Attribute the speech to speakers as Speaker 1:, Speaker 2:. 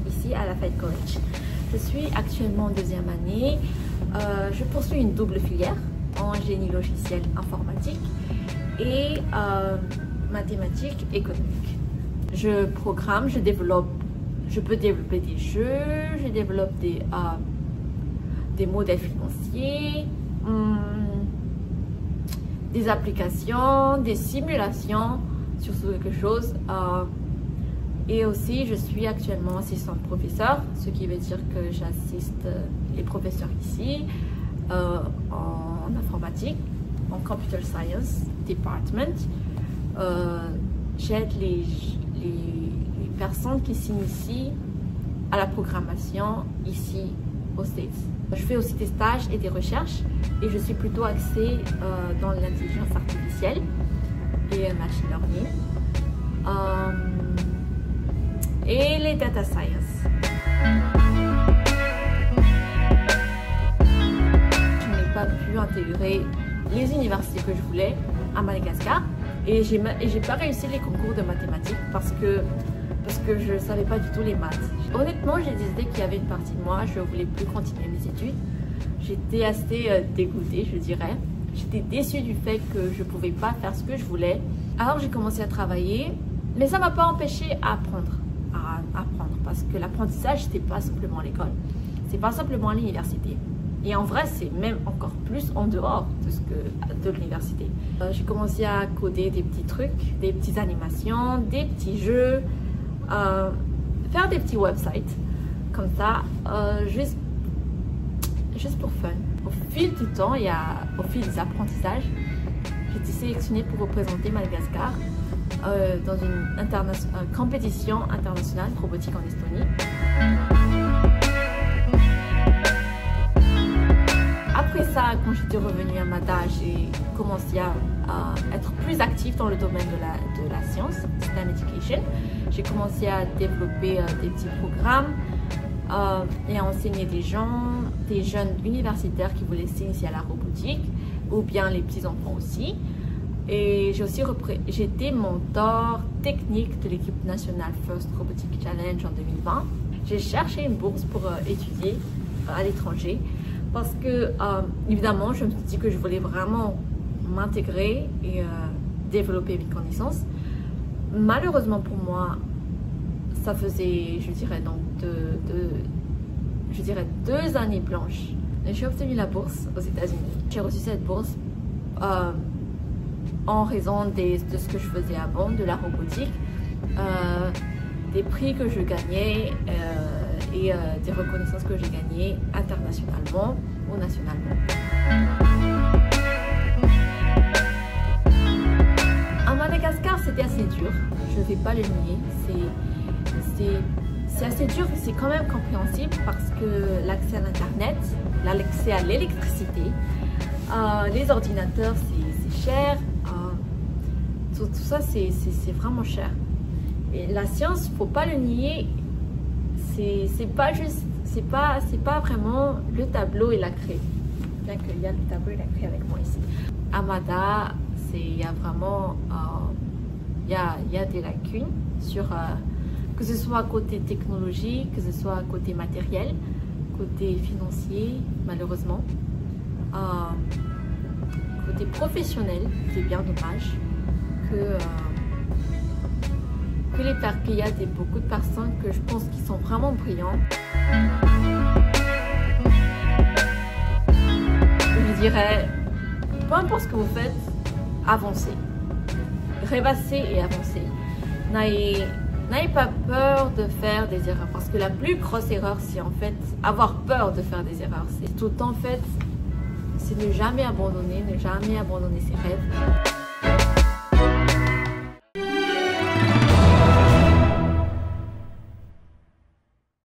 Speaker 1: ici à Lafayette College. Je suis actuellement en deuxième année. Je poursuis une double filière en génie logiciel informatique et mathématiques économiques. Je programme, je peux développer des jeux, je développe des modèles financiers, des applications, des simulations sur quelque chose. Et aussi, je suis actuellement assistante professeur, ce qui veut dire que j'assiste les professeurs ici en informatique, en Computer Science Department. J'aide les personnes qui s'initient à la programmation ici aux States. Je fais aussi des stages et des recherches et je suis plutôt axée dans l'intelligence artificielle et machine learning. Et les data science. Je n'ai pas pu intégrer les universités que je voulais à Madagascar et j'ai pas réussi les concours de mathématiques parce que je ne savais pas du tout les maths. Honnêtement, j'ai décidé qu'il y avait une partie de moi, je ne voulais plus continuer mes études. J'étais assez dégoûtée, je dirais. J'étais déçue du fait que je ne pouvais pas faire ce que je voulais. Alors j'ai commencé à travailler, mais ça ne m'a pas empêché à apprendre parce que l'apprentissage, c'était pas simplement à l'école, c'est pas simplement à l'université. Et en vrai, c'est même encore plus en dehors de l'université. J'ai commencé à coder des petits trucs, des petites animations, des petits jeux, faire des petits websites comme ça, juste pour fun. Au fil du temps et au fil des apprentissages, j'ai été sélectionnée pour représenter Madagascar dans une compétition internationale de robotique en Estonie. Après ça, quand j'étais revenue à Mada, j'ai commencé à être plus active dans le domaine de la science, STEM Education. J'ai commencé à développer des petits programmes et à enseigner des jeunes universitaires qui voulaient s'initier à la robotique, ou bien les petits-enfants aussi. Et j'ai été mentor technique de l'équipe nationale First Robotic Challenge en 2020. J'ai cherché une bourse pour étudier à l'étranger parce que, évidemment, je me suis dit que je voulais vraiment m'intégrer et développer mes connaissances. Malheureusement pour moi, ça faisait, je dirais, donc deux années blanches. J'ai obtenu la bourse aux États-Unis. J'ai reçu cette bourse en raison de ce que je faisais avant, de la robotique, des prix que je gagnais et des reconnaissances que j'ai gagnées internationalement ou nationalement. À Madagascar, c'était assez dur, je ne vais pas le nier. C'est assez dur, mais c'est quand même compréhensible parce que l'accès à l'Internet, l'accès à l'électricité, les ordinateurs, c'est cher. Tout ça, c'est vraiment cher. Et la science, faut pas le nier, c'est pas vraiment le tableau et la craie. Bien qu'il y a le tableau et la craie avec moi ici. À Mada, il y a vraiment il y a des lacunes sur que ce soit côté technologie, que ce soit côté matériel, côté financier, malheureusement. Côté professionnel, c'est bien dommage qu'il y a beaucoup de personnes que je pense qui sont vraiment brillantes. Je dirais, peu importe ce que vous faites, avancez. Rêvassez et avancez. N'ayez pas peur de faire des erreurs parce que la plus grosse erreur, c'est en fait avoir peur de faire des erreurs. C'est tout en fait, c'est ne jamais abandonner ses rêves.